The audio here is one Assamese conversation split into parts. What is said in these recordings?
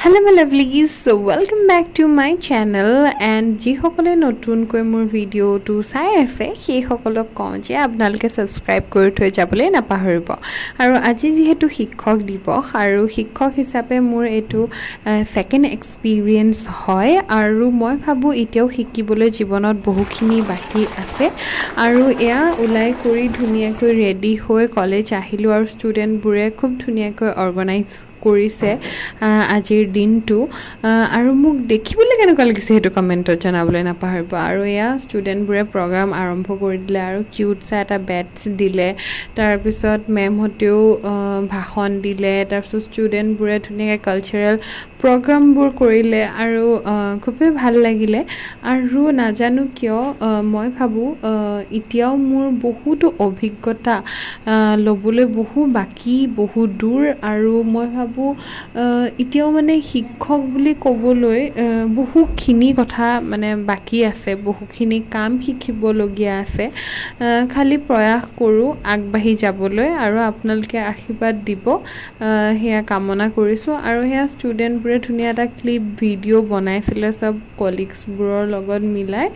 Hello my lovelies, so welcome back to my channel and ji hokole notun koi mor video to sai ase sei hokolok kon je apnalke subscribe kori thoi jabole na pahoribo aru aji jehetu shiক্ষক দিবস aru shiক্ষক hisabe mor etu second experience hoy aru moi bhabu itiao shikibole jibonot bohukhini baki ase aru eya ulai kori dhuniya koi ready hoy college ahilu aru student bure khub dhuniya koi organize কৰিছে আজিৰ দিনটো আৰু মোক দেখিবলৈ কেনেকুৱা লাগিছে হেতু কমেন্টত জনাবলৈ নাপাহৰিব আৰু এয়া ষ্টুডেন্ট বুৰে প্ৰগ্ৰাম আৰম্ভ কৰি দিলে আৰু কিউট সা এটা বেটছ দিলে তাৰ পিছত মেম হতেও ভাষণ দিলে তাৰ পিছত ষ্টুডেন্ট বুৰে ধুনীয়া cultural program bur korile aru khube bhal lagile aru najanu kyo moi bhabu itiao mur bohuto obhiggota lobule bohu baki bohu dur aru moi bhabu itiao mane shiক্ষক buli koboloi bohu khini kotha mane baki ase bohu khini kam shikhibo logia ase khali prayas koru agbahi jaboloi aru apnalke ashirwad dibo heya kamona korisu aru heya student ধুনিয়া এটা ক্লিপ ভিডিও বনাইছিলে সব কলিগস বুৰৰ লগত মিলাই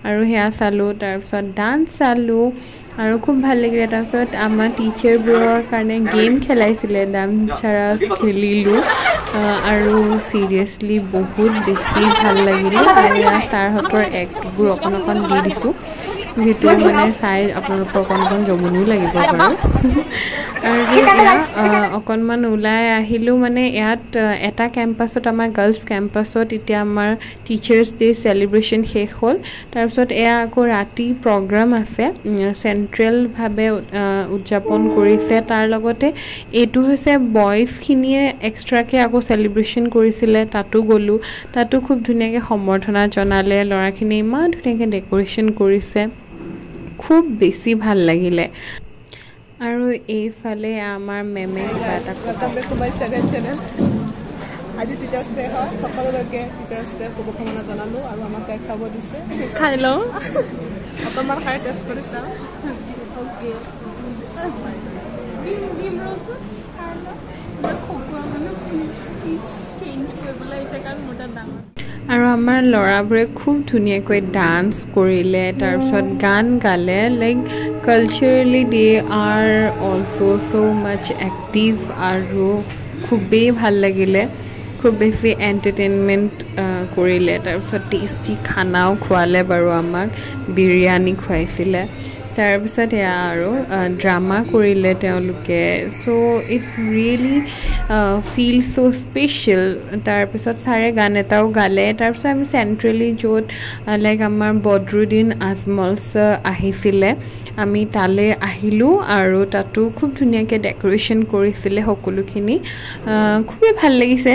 আৰু হেয়া চালো তাৰ পিছত ডান্স চালো আৰু খুব ভাল লাগিলে তাৰ পিছত আমাৰ টিচাৰ বুৰৰ কাৰণে গেম খেলাইছিলে ডান্সাৰাস খেলিলো আৰু সিৰিয়াসলি বহুত বেছি ভাল লাগিলে আৰু ছাৰ হতৰ একবোৰ অকন দি দিছো যেটো মানে চাই আপোনালোকৰ অকন জমনিও লাগিব বাৰু আৰু অকনমান উলাই আহিলো মানে ইয়াত এটা ক্যাম্পাসত আমাৰ গাৰ্লস ক্যাম্পাসত ইতিয়া আমাৰ টিচাৰ্স ডে সেলিব্ৰেশন শেষ হল তাৰ পিছত এয়া আকৌ ৰাতি প্ৰগ্ৰাম আছে সেন্ট্ৰেল ভাবে উদযাপন কৰিছে তাৰ লগতে এটো হৈছে বয়জ খিনিয়ে এক্সট্ৰাকে আকৌ সেলিব্ৰেশন কৰিছিলে তাতো গলো তাতো খুব ধুনিয়াকে সমৰ্থনা জনালে লৰাখিনি ইমান ধুনিয়াকে ডেকোৰেশন কৰিছে খুব বেছি ভাল লাগিলে আৰু এই ফালে আমাৰ মেমে কিবা কথা বাই 7 চ্যানেল আজি টিচাৰ্স ডে হয় সকলোকে টিচাৰ্স ডে শুভকামনা জনালো আৰু আমাক কেক খাব দিছে খাই লও অকমান খাই টেষ্ট কৰিছা ওকে ডিম ৰস খালো খোৱা মানে প্লিজ চেঞ্জ কৰিবলৈ আছে কাৰণ মোটা দাম আৰু আমাৰ লৰাবোৰে খুব ধুনিয়াকৈ ডান্স কৰিলে তাৰ পিছত গান গালে লাইক কালচাৰেলি দে আৰ অলসো সো মাচ এক্টিভ আৰু খুবেই ভাল লাগিলে খুব বেছি এন্টাৰটেইনমেন্ট কৰিলে তাৰ পিছত টেস্টি খানাও খোৱালে বাৰু আমাক বিৰিয়ানী খুৱাইছিলে তাৰ পিছত এয়া আৰু ড্ৰামা কৰিলে তেওঁলোকে so it really feel so special তাৰ পিছত সাৰে গান এটাও গালে তাৰ পিছত আমি সেন্ট্ৰেলি জোট লাইক আমাৰ বদৰুদ্দিন আজমল স্যাৰ আহিছিলে আমি তালে আহিলো আৰু তাতো খুব ধুনিয়াকে ডেকোৰেশন কৰিছিলে সকলোখিনি খুবই ভাল লাগিছে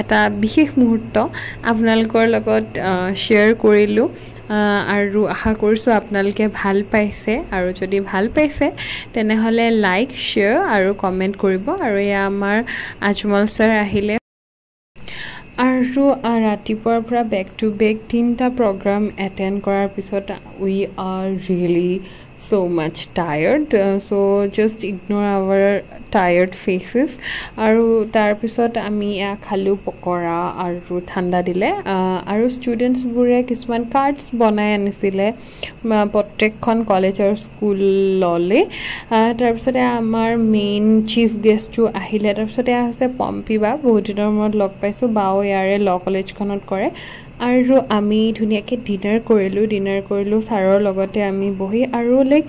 এটা বিশেষ মুহূৰ্ত আপোনালোকৰ লগত শেয়াৰ কৰিলো আৰু আশা কৰিছো আপোনালোকে ভাল পাইছে আৰু যদি ভাল পাইছে তেনে হলে লাইক শেয়াৰ আৰু কমেন্ট কৰিব আৰু এয়া আমাৰ আজমল স্যাৰ আহিলে আৰু ৰাতিপুৱাৰ পৰা বেক টু বেক তিনটা প্ৰগ্ৰাম এটেন্ড কৰাৰ পিছত we are really so much tired so just ignore our tired faces aru tar pisot ami khalu pokora aru thanda dile aru students bure kisman cards banai anisile prottekkon college or school lole tar pisot amar main chief guest to ahile tar pisot ase pompi ba bahut dinor mot log paisu bao yare law college konot kore আৰু আমি ধুনিয়াকে ডিনাৰ কৰিলো সাৰৰ লগতে আমি বহি আৰু লাইক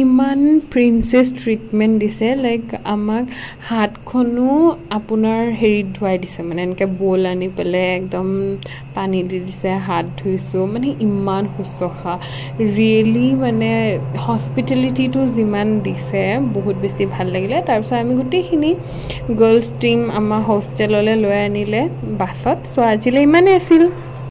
ইমান প্ৰিন্সেস ট্ৰিটমেন্ট দিছে লাইক আমাক হাতখনো আপোনাৰ হেৰি ধুৱাই দিছে মানে এনেকে বোল আনি পেলে একদম পানী দি দিছে হাত ধুইছো মানে ইমান শুশ্ৰূষা ৰিয়েলি মানে হস্পিটেলিটি টু জিমান দিছে বহুত বেছি ভাল লাগিলে তাৰ পিছত আমি গুটেখিনি গাৰ্লছ টিম আমাৰ হোষ্টেললৈ লৈ আনিলে বাছত সো আজিলে ইমানে আছিল